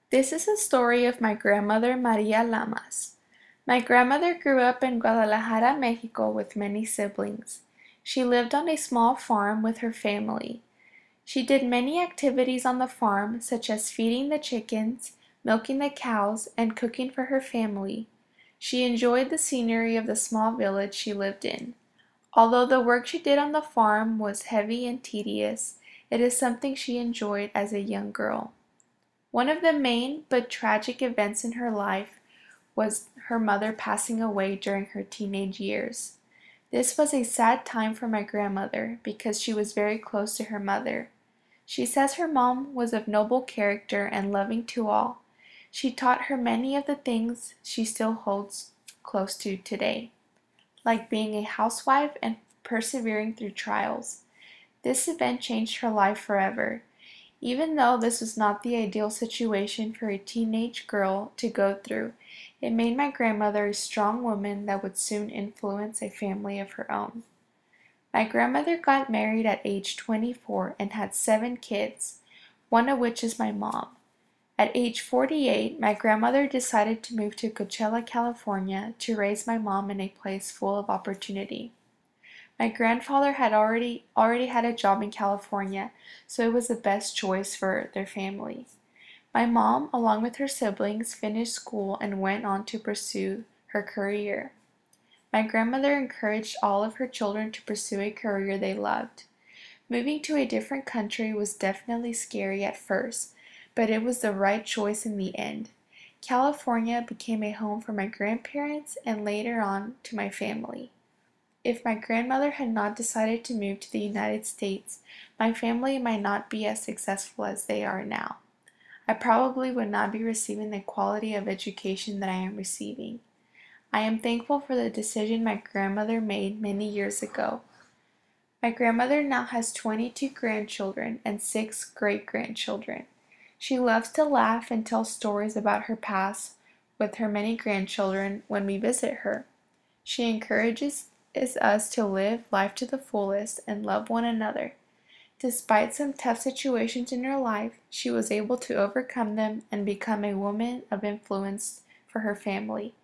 This is a story of my grandmother Maria Lamas. My grandmother grew up in Guadalajara, Mexico with many siblings. She lived on a small farm with her family. She did many activities on the farm, such as feeding the chickens, milking the cows, and cooking for her family. She enjoyed the scenery of the small village she lived in. Although the work she did on the farm was heavy and tedious, it is something she enjoyed as a young girl. One of the main but tragic events in her life was her mother passing away during her teenage years. This was a sad time for my grandmother because she was very close to her mother. She says her mom was of noble character and loving to all. She taught her many of the things she still holds close to today, like being a housewife and persevering through trials. This event changed her life forever. Even though this was not the ideal situation for a teenage girl to go through, it made my grandmother a strong woman that would soon influence a family of her own. My grandmother got married at age 24 and had 7 kids, one of which is my mom. At age 48, my grandmother decided to move to Coachella, California to raise my mom in a place full of opportunity. My grandfather had already had a job in California, so it was the best choice for their family. My mom, along with her siblings, finished school and went on to pursue her career. My grandmother encouraged all of her children to pursue a career they loved. Moving to a different country was definitely scary at first, but it was the right choice in the end. California became a home for my grandparents and later on to my family. If my grandmother had not decided to move to the United States, my family might not be as successful as they are now. I probably would not be receiving the quality of education that I am receiving. I am thankful for the decision my grandmother made many years ago. My grandmother now has 22 grandchildren and 6 great-grandchildren. She loves to laugh and tell stories about her past with her many grandchildren when we visit her. She encourages us to live life to the fullest and love one another. Despite some tough situations in her life, she was able to overcome them and become a woman of influence for her family.